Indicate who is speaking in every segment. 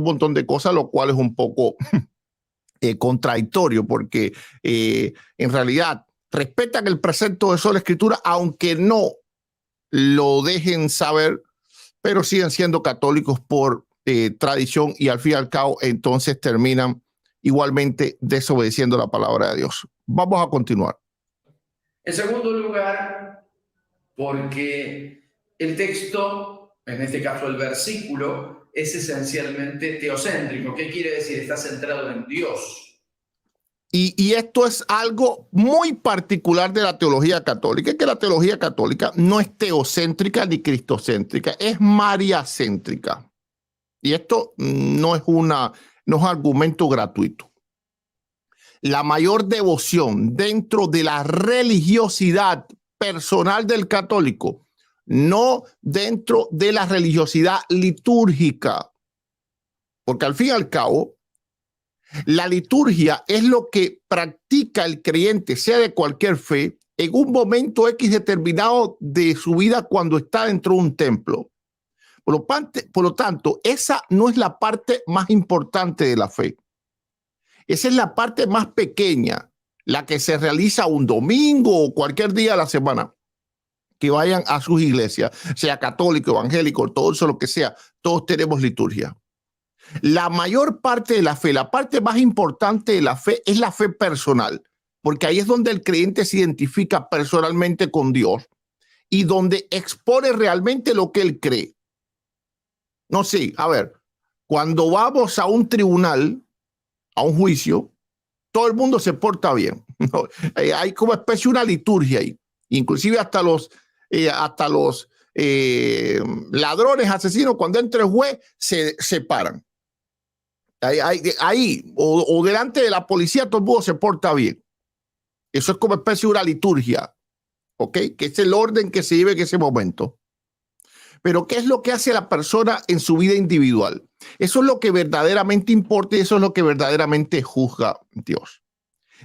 Speaker 1: un montón de cosas, lo cual es un poco contradictorio, porque en realidad respetan el precepto de sola escritura, aunque no lo dejen saber, pero siguen siendo católicos por tradición, y al fin y al cabo entonces terminan igualmente desobedeciendo la palabra de Dios. Vamos a continuar.
Speaker 2: En segundo lugar, porque el texto, en este caso el versículo, es esencialmente teocéntrico. ¿Qué quiere decir? Está centrado en Dios.
Speaker 1: Y esto es algo muy particular de la teología católica, que la teología católica no es teocéntrica ni cristocéntrica, es mariacéntrica. Y esto no es argumento gratuito. La mayor devoción dentro de la religiosidad personal del católico, no dentro de la religiosidad litúrgica, porque al fin y al cabo, la liturgia es lo que practica el creyente, sea de cualquier fe, en un momento X determinado de su vida cuando está dentro de un templo. Por lo tanto, esa no es la parte más importante de la fe. Esa es la parte más pequeña, la que se realiza un domingo o cualquier día de la semana. Que vayan a sus iglesias, sea católico, evangélico, todo eso, lo que sea, todos tenemos liturgia. La mayor parte de la fe, la parte más importante de la fe es la fe personal, porque ahí es donde el creyente se identifica personalmente con Dios y donde expone realmente lo que él cree. No sé, a ver, cuando vamos a un tribunal, a un juicio, todo el mundo se porta bien. Hay como especie de una liturgia ahí, inclusive hasta los ladrones, asesinos, cuando entra el juez, se paran. Ahí o delante de la policía, todo el mundo se porta bien. Eso es como especie de una liturgia, ¿ok? Que es el orden que se vive en ese momento. Pero ¿qué es lo que hace la persona en su vida individual? Eso es lo que verdaderamente importa y eso es lo que verdaderamente juzga Dios.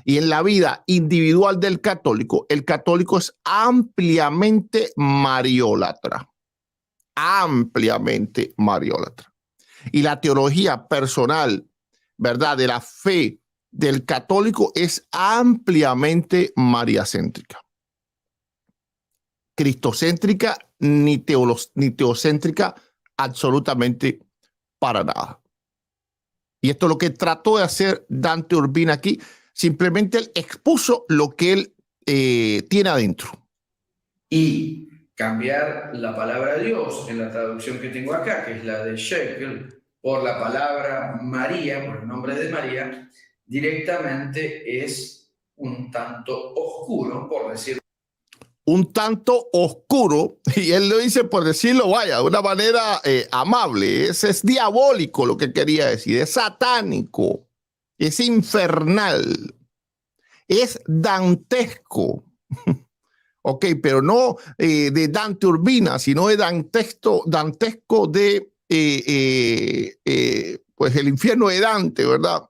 Speaker 1: Y en la vida individual del católico, el católico es ampliamente mariólatra. Ampliamente mariólatra. Y la teología personal, ¿verdad?, de la fe del católico es ampliamente mariacéntrica. Cristocéntrica ni teocéntrica, absolutamente para nada. Y esto es lo que trató de hacer Dante Urbina aquí. Simplemente él expuso lo que él tiene adentro.
Speaker 2: Y cambiar la palabra Dios en la traducción que tengo acá, que es la de Shekel, por la palabra María, por el nombre de María, directamente es un tanto oscuro, por decirlo.
Speaker 1: Un tanto oscuro, y él lo dice por decirlo, vaya, de una manera amable. Es diabólico lo que quería decir, es satánico, es infernal, es dantesco. Ok, pero no de Dante Urbina, sino de dantesco de pues el infierno de Dante, ¿verdad?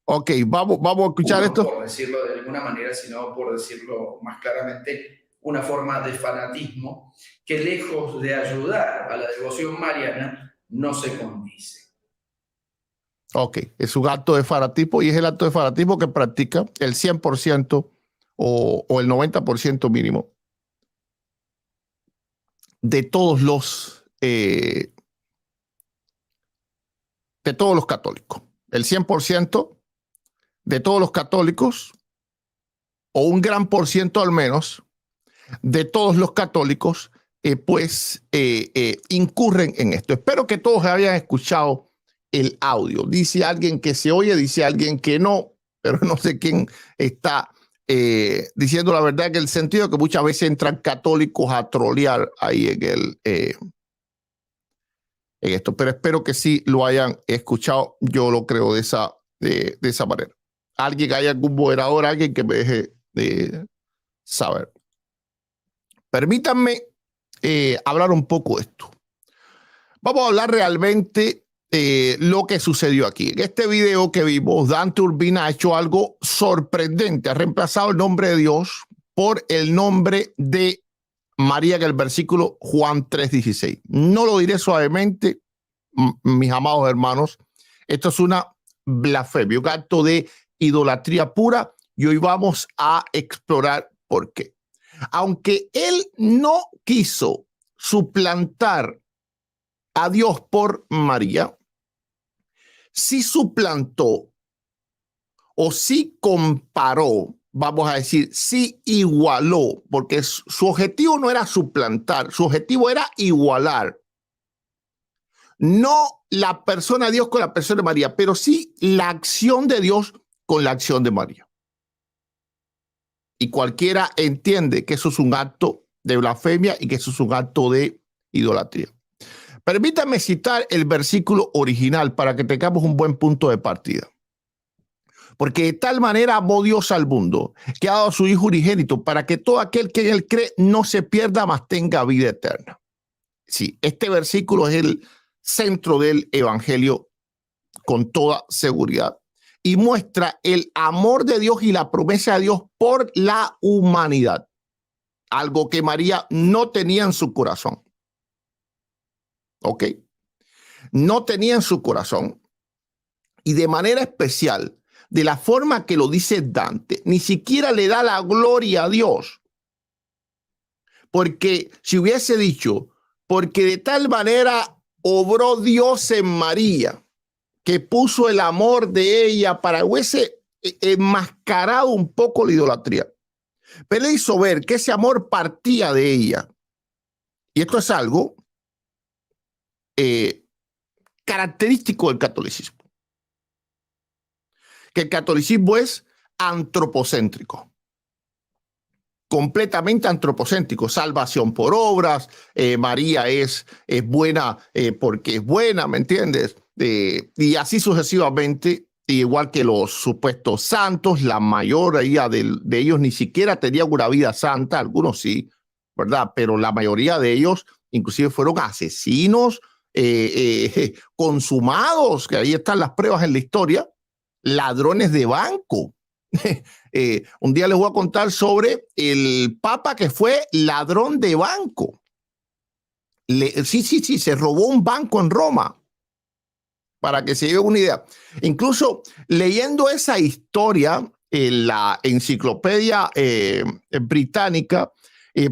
Speaker 1: Ok, vamos a escuchar esto.
Speaker 2: Por decirlo de alguna manera, sino por decirlo más claramente, una forma de fanatismo que lejos de ayudar a la devoción mariana, no se condice.
Speaker 1: Ok, es un acto de fanatismo y es el acto de fanatismo que practica el 100% o el 90% mínimo de todos los católicos. El 100% de todos los católicos, o un gran por ciento al menos, de todos los católicos, incurren en esto. Espero que todos hayan escuchado el audio. Dice alguien que se oye, dice alguien que no, pero no sé quién está diciendo la verdad, en el sentido que muchas veces entran católicos a trolear ahí en esto, pero espero que sí lo hayan escuchado. Yo lo creo de esa manera. Alguien, hay algún moderador, alguien que me deje saber. Permítanme hablar un poco de esto. Vamos a hablar realmente lo que sucedió aquí. En este video que vimos, Dante Urbina ha hecho algo sorprendente. Ha reemplazado el nombre de Dios por el nombre de María en el versículo Juan 3:16. No lo diré suavemente, mis amados hermanos, esto es una blasfemia, un acto de idolatría pura, y hoy vamos a explorar por qué. Aunque él no quiso suplantar a Dios por María, sí suplantó o sí comparó, vamos a decir, sí igualó, porque su objetivo no era suplantar, su objetivo era igualar. No la persona de Dios con la persona de María, pero sí la acción de Dios con la acción de María. Y cualquiera entiende que eso es un acto de blasfemia y que eso es un acto de idolatría. Permítame citar el versículo original para que tengamos un buen punto de partida. Porque de tal manera amó Dios al mundo, que ha dado a su Hijo unigénito, para que todo aquel que en él cree no se pierda, mas tenga vida eterna. Sí, este versículo es el centro del evangelio con toda seguridad y muestra el amor de Dios y la promesa de Dios por la humanidad, algo que María no tenía en su corazón. ¿Ok? No tenía en su corazón, y de manera especial, de la forma que lo dice Dante, ni siquiera le da la gloria a Dios. Porque si hubiese dicho, porque de tal manera obró Dios en María, que puso el amor de ella para hubiese enmascarado un poco la idolatría. Pero le hizo ver que ese amor partía de ella. Y esto es algo característico del catolicismo. Que el catolicismo es antropocéntrico. Completamente antropocéntrico. Salvación por obras. María es buena porque es buena, ¿me entiendes? Y así sucesivamente, igual que los supuestos santos, la mayoría de ellos ni siquiera tenían una vida santa, algunos sí, ¿verdad? Pero la mayoría de ellos inclusive fueron asesinos consumados, que ahí están las pruebas en la historia, ladrones de banco. Un día les voy a contar sobre el papa que fue ladrón de banco. Sí, se robó un banco en Roma. Para que se lleve una idea. Incluso leyendo esa historia en la enciclopedia británica,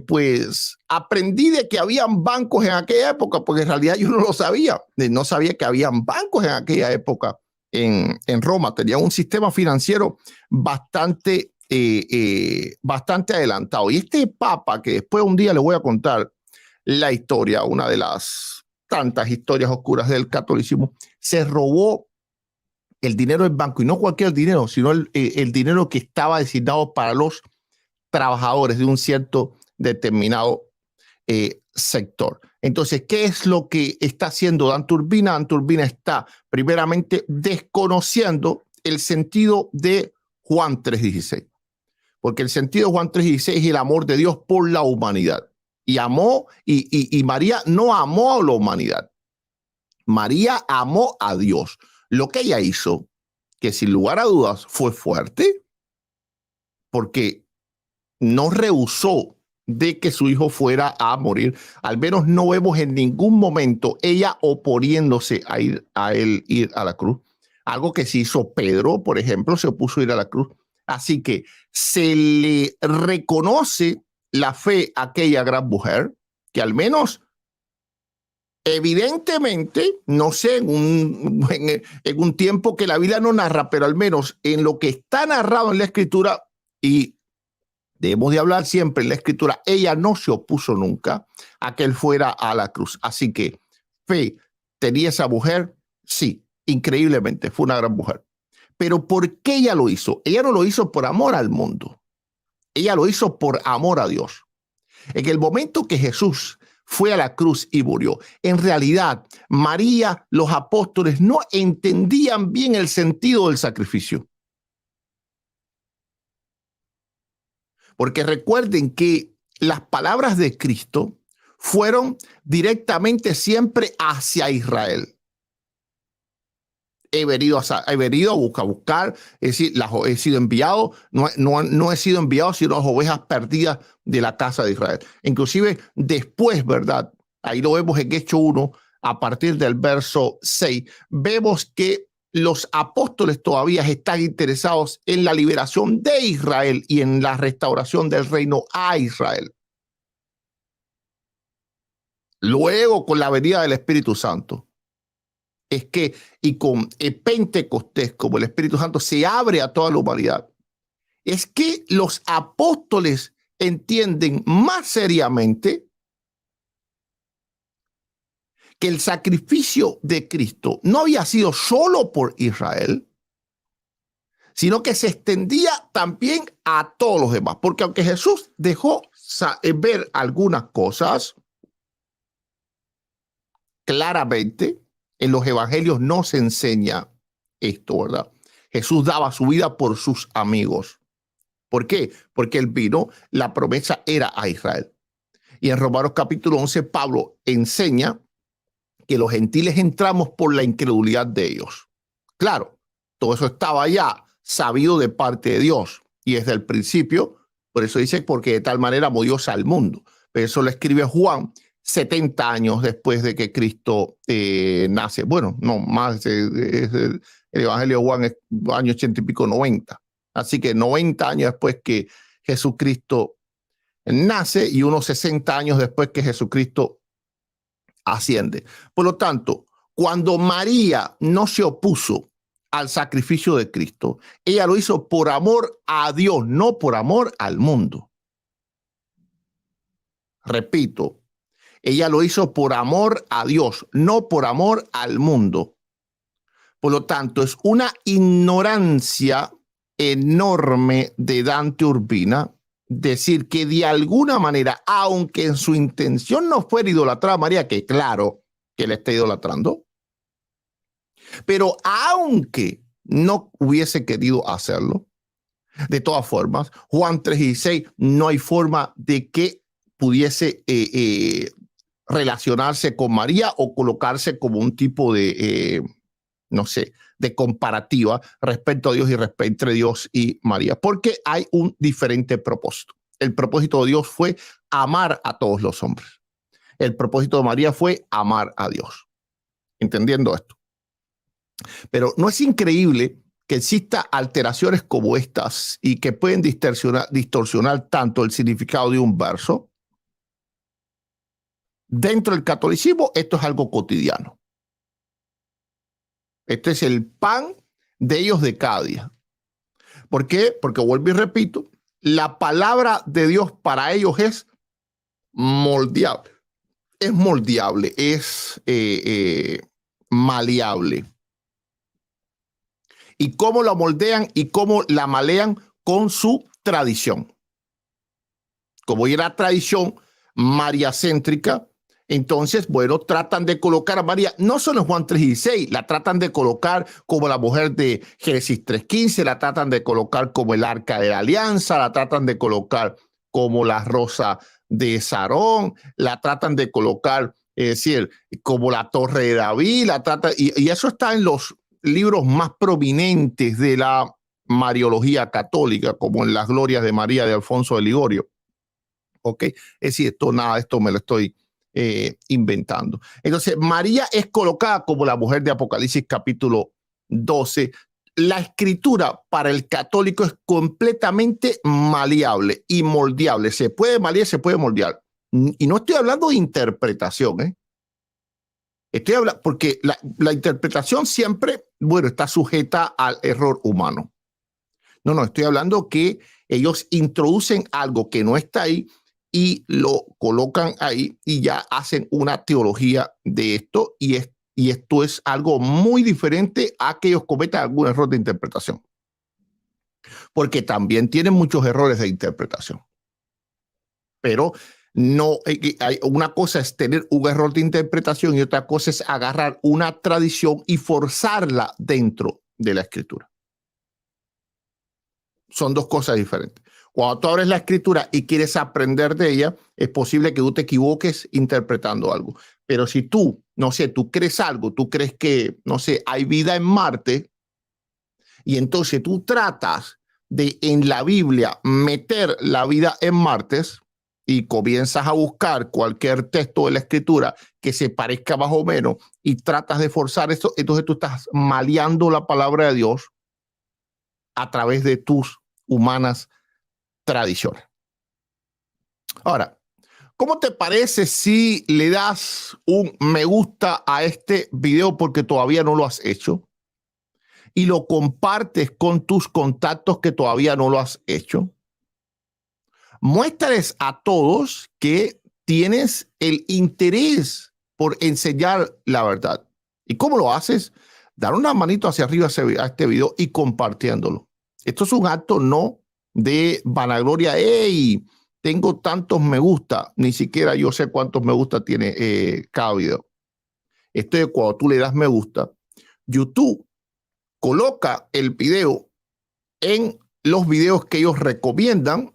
Speaker 1: pues aprendí de que habían bancos en aquella época, porque en realidad yo no lo sabía. No sabía que habían bancos en aquella época en Roma. Tenían un sistema financiero bastante adelantado. Y este papa, que después un día les voy a contar la historia, una de las tantas historias oscuras del catolicismo, se robó el dinero del banco, y no cualquier dinero, sino el dinero que estaba designado para los trabajadores de un cierto determinado sector. Entonces, ¿qué es lo que está haciendo Dante Urbina? Dante Urbina está primeramente desconociendo el sentido de Juan 3:16, porque el sentido de Juan 3:16 es el amor de Dios por la humanidad. Y amó, y María no amó a la humanidad. María amó a Dios. Lo que ella hizo, que sin lugar a dudas fue fuerte, porque no rehusó de que su hijo fuera a morir. Al menos no vemos en ningún momento ella oponiéndose a él ir a la cruz. Algo que sí hizo Pedro, por ejemplo, se opuso a ir a la cruz. Así que se le reconoce la fe a aquella gran mujer, que al menos evidentemente, no sé, en un tiempo que la Biblia no narra, pero al menos en lo que está narrado en la Escritura, y debemos de hablar siempre en la Escritura, ella no se opuso nunca a que él fuera a la cruz. Así que fe tenía esa mujer, sí, increíblemente, fue una gran mujer. Pero ¿por qué ella lo hizo? Ella no lo hizo por amor al mundo. Ella lo hizo por amor a Dios. En el momento que Jesús fue a la cruz y murió, en realidad María, los apóstoles no entendían bien el sentido del sacrificio. Porque recuerden que las palabras de Cristo fueron directamente siempre hacia Israel. He venido a buscar, es decir, he sido enviado, no he sido enviado, sino las ovejas perdidas de la casa de Israel. Inclusive después, ¿verdad? Ahí lo vemos en Hechos 1, a partir del verso 6, vemos que los apóstoles todavía están interesados en la liberación de Israel y en la restauración del reino a Israel. Luego, con la venida del Espíritu Santo, es que, y con el Pentecostés, como el Espíritu Santo se abre a toda la humanidad, es que los apóstoles entienden más seriamente que el sacrificio de Cristo no había sido solo por Israel, sino que se extendía también a todos los demás. Porque aunque Jesús dejó ver algunas cosas, claramente en los evangelios no se enseña esto, ¿verdad? Jesús daba su vida por sus amigos. ¿Por qué? Porque él vino, la promesa era a Israel. Y en Romanos capítulo 11, Pablo enseña que los gentiles entramos por la incredulidad de ellos. Claro, todo eso estaba ya sabido de parte de Dios y desde el principio, por eso dice, porque de tal manera amó Dios al mundo. Pero eso lo escribe Juan 70 años después de que Cristo nace. Bueno, no, más, el Evangelio de Juan es año 80 y pico, 90. Así que 90 años después que Jesucristo nace y unos 60 años después que Jesucristo asciende. Por lo tanto, cuando María no se opuso al sacrificio de Cristo, ella lo hizo por amor a Dios, no por amor al mundo. Repito, ella lo hizo por amor a Dios, no por amor al mundo. Por lo tanto, es una ignorancia enorme de Dante Urbina decir que de alguna manera, aunque en su intención no fuera idolatrar a María, que claro que le está idolatrando, pero aunque no hubiese querido hacerlo, de todas formas, Juan 3:16, no hay forma de que pudiese relacionarse con María o colocarse como un tipo de, no sé, de comparativa respecto a Dios y respecto entre Dios y María, porque hay un diferente propósito. El propósito de Dios fue amar a todos los hombres. El propósito de María fue amar a Dios. Entendiendo esto. Pero ¿no es increíble que exista alteraciones como estas y que pueden distorsionar tanto el significado de un verso? Dentro del catolicismo esto es algo cotidiano. Este es el pan de ellos de cada día. ¿Por qué? Porque vuelvo y repito, la palabra de Dios para ellos es moldeable. Es moldeable, es maleable. ¿Y cómo la moldean y cómo la malean? Con su tradición. Como era tradición mariacéntrica, entonces, bueno, tratan de colocar a María, no solo en Juan 3:16, la tratan de colocar como la mujer de Génesis 3:15, la tratan de colocar como el arca de la alianza, la tratan de colocar como la rosa de Sarón, la tratan de colocar, es decir, como la torre de David, la tratan, y eso está en los libros más prominentes de la mariología católica, como en las glorias de María de Alfonso de Ligorio. ¿Ok? Es decir, nada de esto me lo estoy inventando. Entonces, María es colocada como la mujer de Apocalipsis capítulo 12. La escritura para el católico es completamente maleable y moldeable. Se puede malear, se puede moldear. Y no estoy hablando de interpretación, ¿eh? Estoy hablando, porque la interpretación siempre, bueno, está sujeta al error humano. No, estoy hablando que ellos introducen algo que no está ahí y lo colocan ahí y ya hacen una teología de esto y esto es algo muy diferente a que ellos cometan algún error de interpretación. Porque también tienen muchos errores de interpretación. Pero no, una cosa es tener un error de interpretación y otra cosa es agarrar una tradición y forzarla dentro de la escritura. Son dos cosas diferentes. Cuando tú abres la escritura y quieres aprender de ella, es posible que tú te equivoques interpretando algo. Pero si tú, no sé, tú crees algo, tú crees que, no sé, hay vida en Marte, y entonces tú tratas de en la Biblia meter la vida en Marte y comienzas a buscar cualquier texto de la escritura que se parezca más o menos y tratas de forzar eso, entonces tú estás maleando la palabra de Dios a través de tus humanas tradiciones. Ahora, ¿cómo te parece si le das un me gusta a este video porque todavía no lo has hecho y lo compartes con tus contactos que todavía no lo has hecho? Muéstrales a todos que tienes el interés por enseñar la verdad. ¿Y cómo lo haces? Dar una manito hacia arriba a este video y compartiéndolo. Esto es un acto no de vanagloria. ¡Hey! Tengo tantos me gusta. Ni siquiera yo sé cuántos me gusta tiene cada video. Esto es cuando tú le das me gusta. YouTube coloca el video en los videos que ellos recomiendan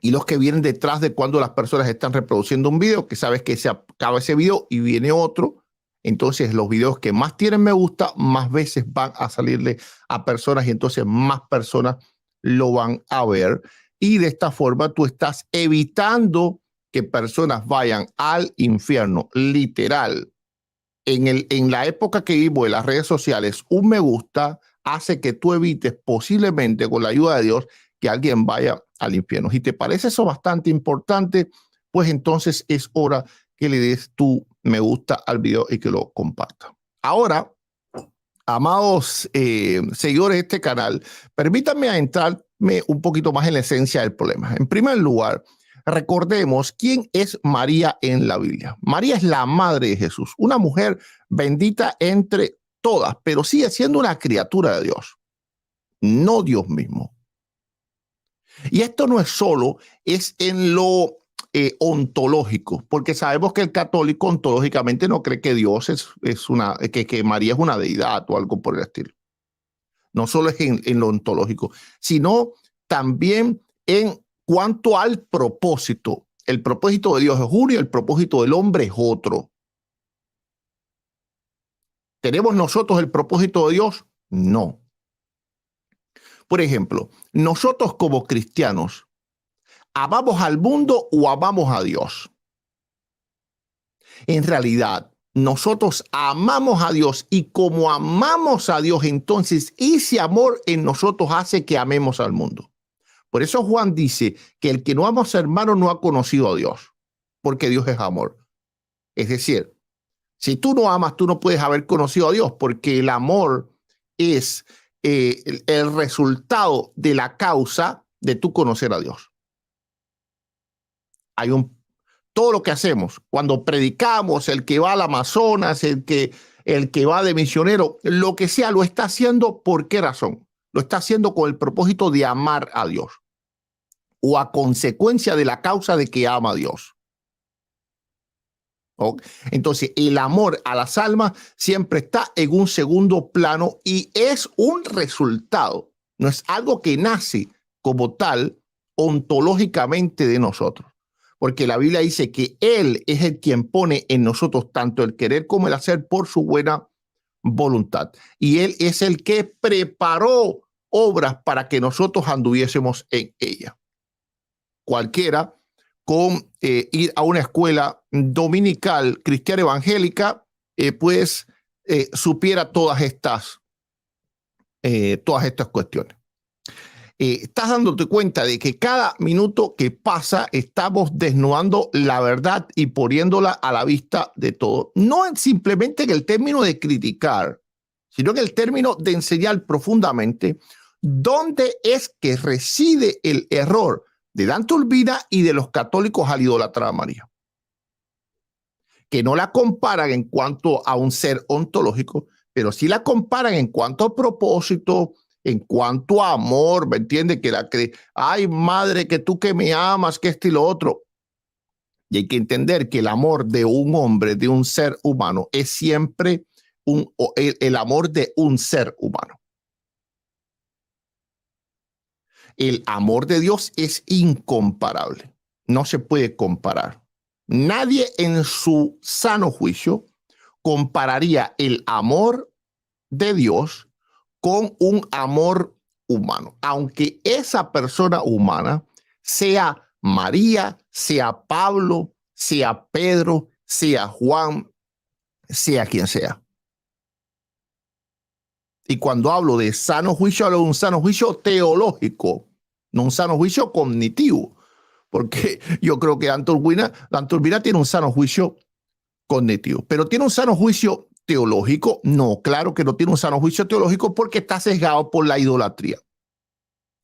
Speaker 1: y los que vienen detrás de cuando las personas están reproduciendo un video, que sabes que se acaba ese video y viene otro. Entonces los videos que más tienen me gusta, más veces van a salirle a personas y entonces más personas lo van a ver. Y de esta forma tú estás evitando que personas vayan al infierno, literal. En la época que vivo de las redes sociales, un me gusta hace que tú evites posiblemente con la ayuda de Dios que alguien vaya al infierno. Si te parece eso bastante importante, pues entonces es hora que le des tu me gusta al video y que lo compartas. Ahora, amados seguidores de este canal, permítanme adentrarme un poquito más en la esencia del problema. En primer lugar, recordemos quién es María en la Biblia. María es la madre de Jesús, una mujer bendita entre todas, pero sigue siendo una criatura de Dios, no Dios mismo. Y esto no es solo, es en lo ontológico, porque sabemos que el católico ontológicamente no cree que Dios que María es una deidad o algo por el estilo. No solo es en lo ontológico, sino también en cuanto al propósito. El propósito de Dios es uno y el propósito del hombre es otro. ¿Tenemos nosotros el propósito de Dios? No. Por ejemplo, nosotros como cristianos, ¿amamos al mundo o amamos a Dios? En realidad, nosotros amamos a Dios y como amamos a Dios, entonces ese amor en nosotros hace que amemos al mundo. Por eso Juan dice que el que no ama a su hermano no ha conocido a Dios, porque Dios es amor. Es decir, si tú no amas, tú no puedes haber conocido a Dios, porque el amor es el resultado de la causa de tú conocer a Dios. Todo lo que hacemos, cuando predicamos, el que va al Amazonas, el que va de misionero, lo que sea, lo está haciendo, ¿por qué razón? Lo está haciendo con el propósito de amar a Dios o a consecuencia de la causa de que ama a Dios. ¿Okay? Entonces, el amor a las almas siempre está en un segundo plano y es un resultado, no es algo que nace como tal ontológicamente de nosotros. Porque la Biblia dice que Él es el quien pone en nosotros tanto el querer como el hacer por su buena voluntad. Y Él es el que preparó obras para que nosotros anduviésemos en ella. Cualquiera con ir a una escuela dominical cristiana evangélica, pues supiera todas estas cuestiones. Estás dándote cuenta de que cada minuto que pasa estamos desnudando la verdad y poniéndola a la vista de todo. No es simplemente en el término de criticar, sino en el término de enseñar profundamente dónde es que reside el error de Dante Urbina y de los católicos al idolatrar a María. Que no la comparan en cuanto a un ser ontológico, pero sí la comparan en cuanto a propósito, en cuanto a amor, ¿me entiendes? Ay, madre, que tú que me amas, que esto y lo otro. Y hay que entender que el amor de un hombre, de un ser humano, es siempre el amor de un ser humano. El amor de Dios es incomparable. No se puede comparar. Nadie en su sano juicio compararía el amor de Dios con un amor humano, aunque esa persona humana sea María, sea Pablo, sea Pedro, sea Juan, sea quien sea. Y cuando hablo de sano juicio, hablo de un sano juicio teológico, no un sano juicio cognitivo, porque yo creo que Dan Turbina tiene un sano juicio cognitivo, pero tiene un sano juicio teológico. No, claro que no tiene un sano juicio teológico porque está sesgado por la idolatría.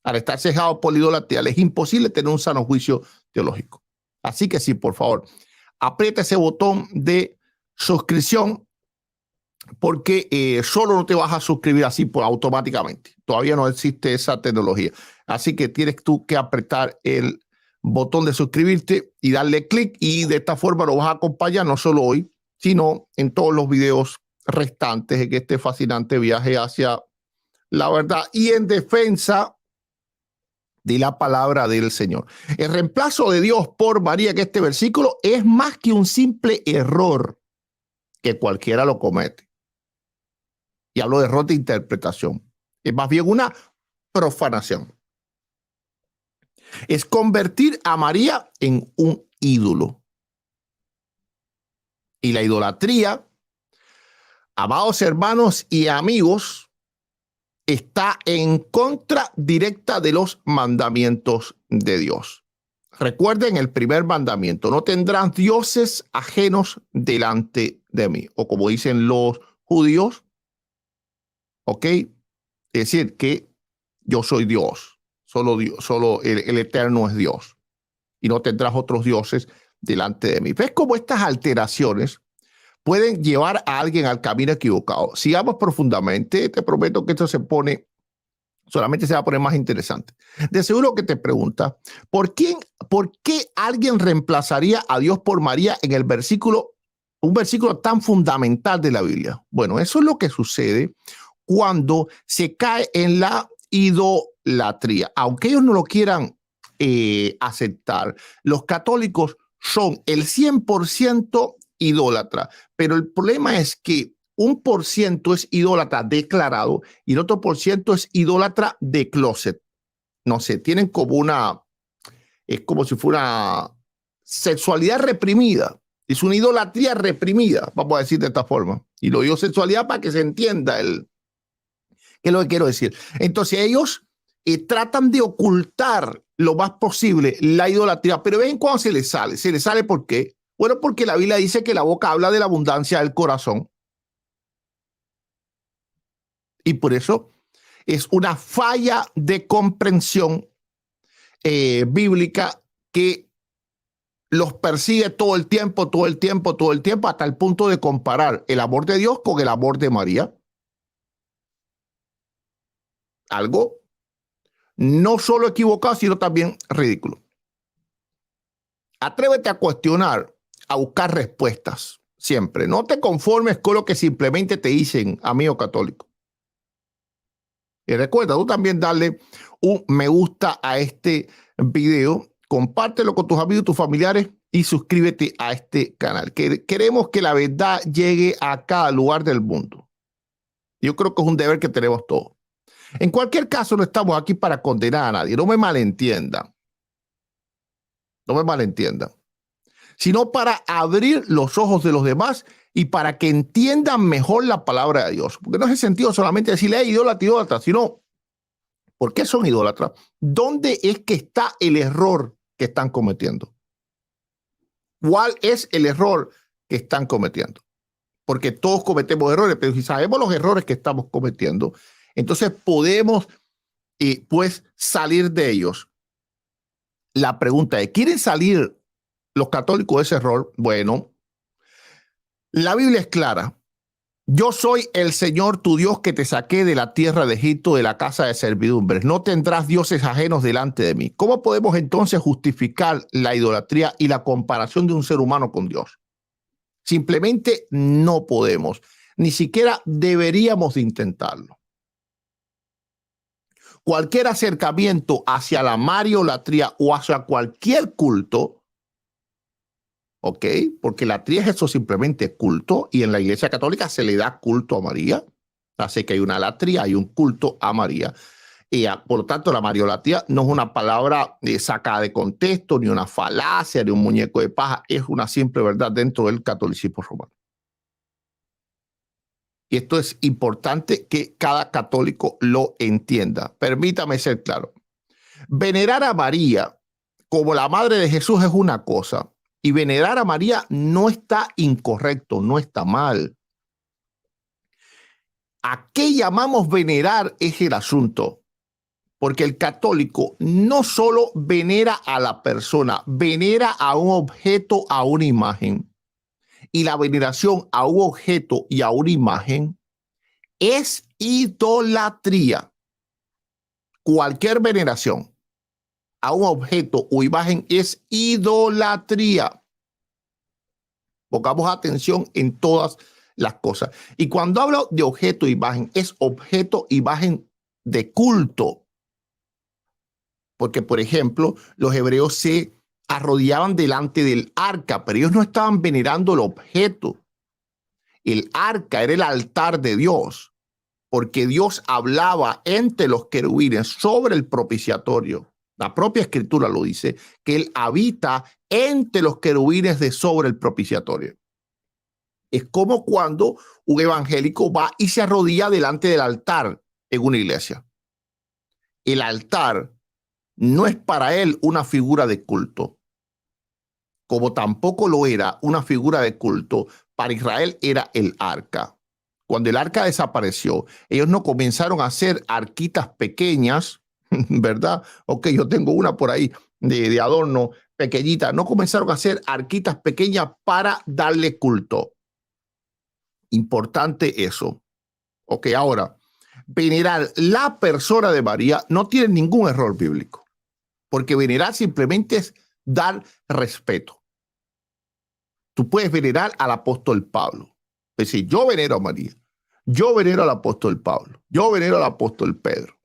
Speaker 1: Al estar sesgado por la idolatría, le es imposible tener un sano juicio teológico. Así que sí, por favor, aprieta ese botón de suscripción, porque solo no te vas a suscribir así automáticamente. Todavía no existe esa tecnología. Así que tienes tú que apretar el botón de suscribirte y darle clic, y de esta forma lo vas a acompañar no solo hoy, sino en todos los videos restantes de este fascinante viaje hacia la verdad y en defensa de la palabra del Señor. El reemplazo de Dios por María en este versículo es más que un simple error que cualquiera lo comete. Y hablo de error de interpretación. Es más bien una profanación. Es convertir a María en un ídolo. Y la idolatría, amados hermanos y amigos, está en contra directa de los mandamientos de Dios. Recuerden el primer mandamiento: no tendrás dioses ajenos delante de mí. O como dicen los judíos, ¿ok? Es decir, que yo soy Dios, solo Dios, solo el Eterno es Dios, y no tendrás otros dioses delante de mí. ¿Ves cómo estas alteraciones pueden llevar a alguien al camino equivocado? Sigamos profundamente, te prometo que esto solamente se va a poner más interesante. De seguro que te pregunta, ¿por qué alguien reemplazaría a Dios por María en un versículo tan fundamental de la Biblia? Bueno, eso es lo que sucede cuando se cae en la idolatría. Aunque ellos no lo quieran aceptar, los católicos son el 100% idólatra, pero el problema es que 1% es idólatra declarado y el otro por ciento es idólatra de closet. No sé, tienen es como si fuera una sexualidad reprimida. Es una idolatría reprimida, vamos a decir de esta forma. Y lo digo sexualidad para que se entienda ¿qué es lo que quiero decir? Entonces ellos tratan de ocultar lo más posible la idolatría, pero ven cuando se les sale. ¿Se les sale por qué? Bueno, porque la Biblia dice que la boca habla de la abundancia del corazón. Y por eso es una falla de comprensión bíblica que los persigue todo el tiempo, hasta el punto de comparar el amor de Dios con el amor de María. Algo no solo equivocado, sino también ridículo. Atrévete a cuestionar, a buscar respuestas siempre. No te conformes con lo que simplemente te dicen, amigo católico. Y recuerda, tú también darle un me gusta a este video, compártelo con tus amigos y tus familiares y suscríbete a este canal. Queremos que la verdad llegue a cada lugar del mundo. Yo creo que es un deber que tenemos todos. En cualquier caso, no estamos aquí para condenar a nadie. No me malentiendan. No me malentiendan. Sino para abrir los ojos de los demás y para que entiendan mejor la palabra de Dios. Porque no es el sentido solamente decirle, idólatra, sino, ¿por qué son idólatras? ¿Dónde es que está el error que están cometiendo? ¿Cuál es el error que están cometiendo? Porque todos cometemos errores, pero si sabemos los errores que estamos cometiendo, entonces podemos pues salir de ellos. La pregunta es, ¿quieren salir los católicos de ese error? Bueno, la Biblia es clara. Yo soy el Señor tu Dios que te saqué de la tierra de Egipto, de la casa de servidumbre. No tendrás dioses ajenos delante de mí. ¿Cómo podemos entonces justificar la idolatría y la comparación de un ser humano con Dios? Simplemente no podemos. Ni siquiera deberíamos de intentarlo. Cualquier acercamiento hacia la mariolatría o hacia cualquier culto, ¿ok? Porque la latría es eso, simplemente culto, y en la Iglesia Católica se le da culto a María. Así que hay una latría, hay un culto a María. Y por lo tanto, la mariolatría no es una palabra sacada de contexto, ni una falacia, ni un muñeco de paja, es una simple verdad dentro del catolicismo romano. Y esto es importante que cada católico lo entienda. Permítame ser claro. Venerar a María como la madre de Jesús es una cosa, y venerar a María no está incorrecto, no está mal. ¿A qué llamamos venerar es el asunto? Porque el católico no solo venera a la persona, venera a un objeto, a una imagen. Y la veneración a un objeto y a una imagen es idolatría. Cualquier veneración a un objeto o imagen es idolatría. Pongamos atención en todas las cosas. Y cuando hablo de objeto, imagen, es objeto, imagen de culto. Porque, por ejemplo, los hebreos se arrodillaban delante del arca, pero ellos no estaban venerando el objeto. El arca era el altar de Dios, porque Dios hablaba entre los querubines sobre el propiciatorio. La propia escritura lo dice, que Él habita entre los querubines de sobre el propiciatorio. Es como cuando un evangélico va y se arrodilla delante del altar en una iglesia. El altar no es para él una figura de culto, como tampoco lo era una figura de culto para Israel era el arca. Cuando el arca desapareció, ellos no comenzaron a hacer arquitas pequeñas, ¿verdad? Ok, yo tengo una por ahí de adorno pequeñita. No comenzaron a hacer arquitas pequeñas para darle culto. Importante eso. Ok, ahora, venerar la persona de María no tiene ningún error bíblico, porque venerar simplemente es dar respeto. Tú puedes venerar al apóstol Pablo. Es decir, yo venero a María, yo venero al apóstol Pablo, yo venero al apóstol Pedro.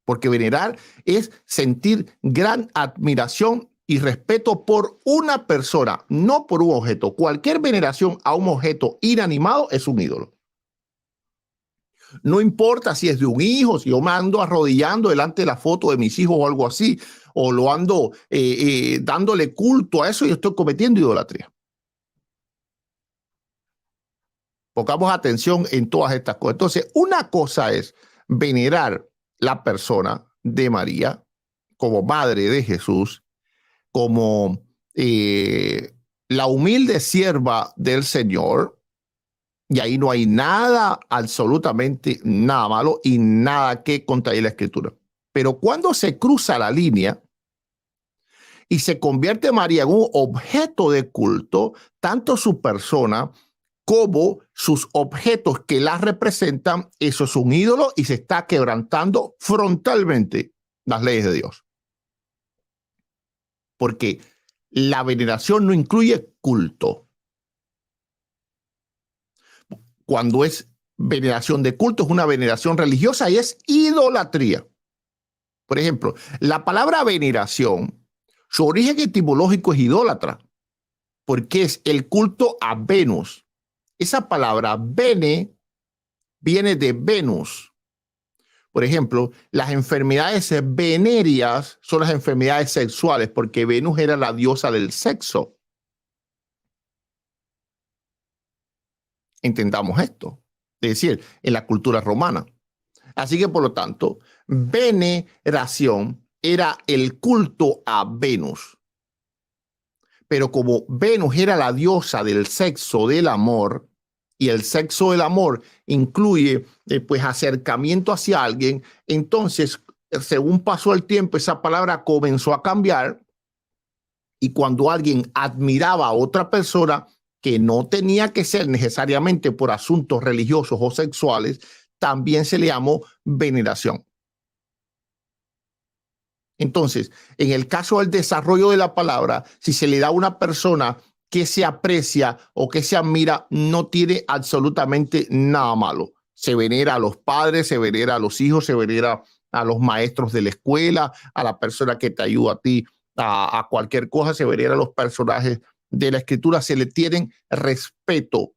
Speaker 1: Porque venerar es sentir gran admiración y respeto por una persona, no por un objeto. Cualquier veneración a un objeto inanimado es un ídolo. No importa si es de un hijo, si yo me ando arrodillando delante de la foto de mis hijos o algo así, o lo ando dándole culto a eso, yo estoy cometiendo idolatría. Pongamos atención en todas estas cosas. Entonces, una cosa es venerar la persona de María como madre de Jesús, como la humilde sierva del Señor, y ahí no hay nada, absolutamente nada malo y nada que contraer la escritura. Pero cuando se cruza la línea y se convierte María en un objeto de culto, tanto su persona como sus objetos que la representan, eso es un ídolo y se está quebrantando frontalmente las leyes de Dios. Porque la veneración no incluye culto. Cuando es veneración de culto, es una veneración religiosa y es idolatría. Por ejemplo, la palabra veneración, su origen etimológico es idólatra, porque es el culto a Venus. Esa palabra bene viene de Venus. Por ejemplo, las enfermedades venéreas son las enfermedades sexuales, porque Venus era la diosa del sexo. Entendamos esto, es decir, en la cultura romana. Así que, por lo tanto, veneración era el culto a Venus. Pero como Venus era la diosa del sexo, del amor, y el sexo del amor incluye pues acercamiento hacia alguien, entonces, según pasó el tiempo, esa palabra comenzó a cambiar, y cuando alguien admiraba a otra persona, que no tenía que ser necesariamente por asuntos religiosos o sexuales, también se le llamó veneración. Entonces, en el caso del desarrollo de la palabra, si se le da a una persona que se aprecia o que se admira, no tiene absolutamente nada malo. Se venera a los padres, se venera a los hijos, se venera a los maestros de la escuela, a la persona que te ayuda a ti, a cualquier cosa, se venera a los personajes de la escritura, se le tienen respeto,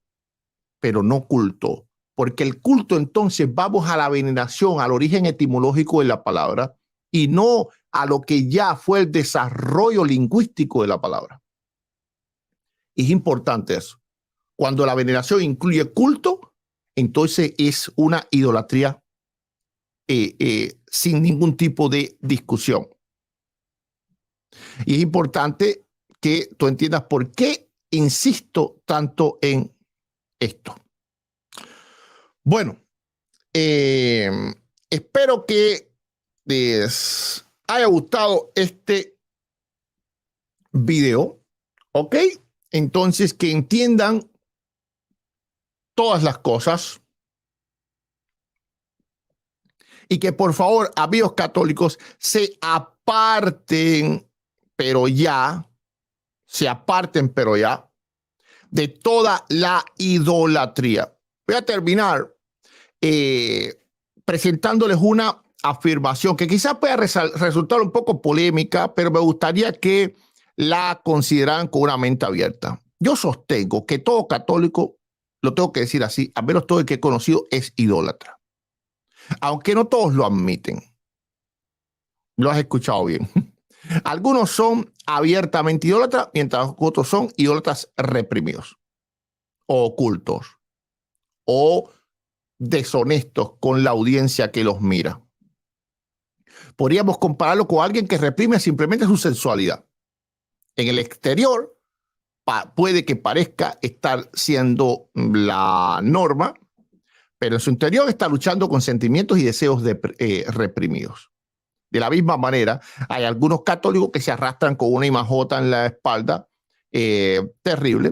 Speaker 1: pero no culto. porque el culto entonces vamos a la veneración, al origen etimológico de la palabra y no a lo que ya fue el desarrollo lingüístico de la palabra. Es importante eso. Cuando la veneración incluye culto, entonces es una idolatría sin ningún tipo de discusión. Y es importante que tú entiendas por qué insisto tanto en esto. Bueno, espero que les haya gustado este video, ¿ok? Entonces, que entiendan todas las cosas y que por favor, amigos católicos, se aparten, pero ya, de toda la idolatría. Voy a terminar presentándoles una afirmación que quizás pueda resultar un poco polémica, pero me gustaría que la consideraran con una mente abierta. Yo sostengo que todo católico, lo tengo que decir así, al menos todo el que he conocido, es idólatra. Aunque no todos lo admiten. Lo has escuchado bien. Algunos son abiertamente idólatras, mientras otros son idólatras reprimidos, o ocultos, o deshonestos con la audiencia que los mira. Podríamos compararlo con alguien que reprime simplemente su sensualidad. En el exterior puede que parezca estar siendo la norma, pero en su interior está luchando con sentimientos y deseos reprimidos. De la misma manera, hay algunos católicos que se arrastran con una imajota en la espalda terrible,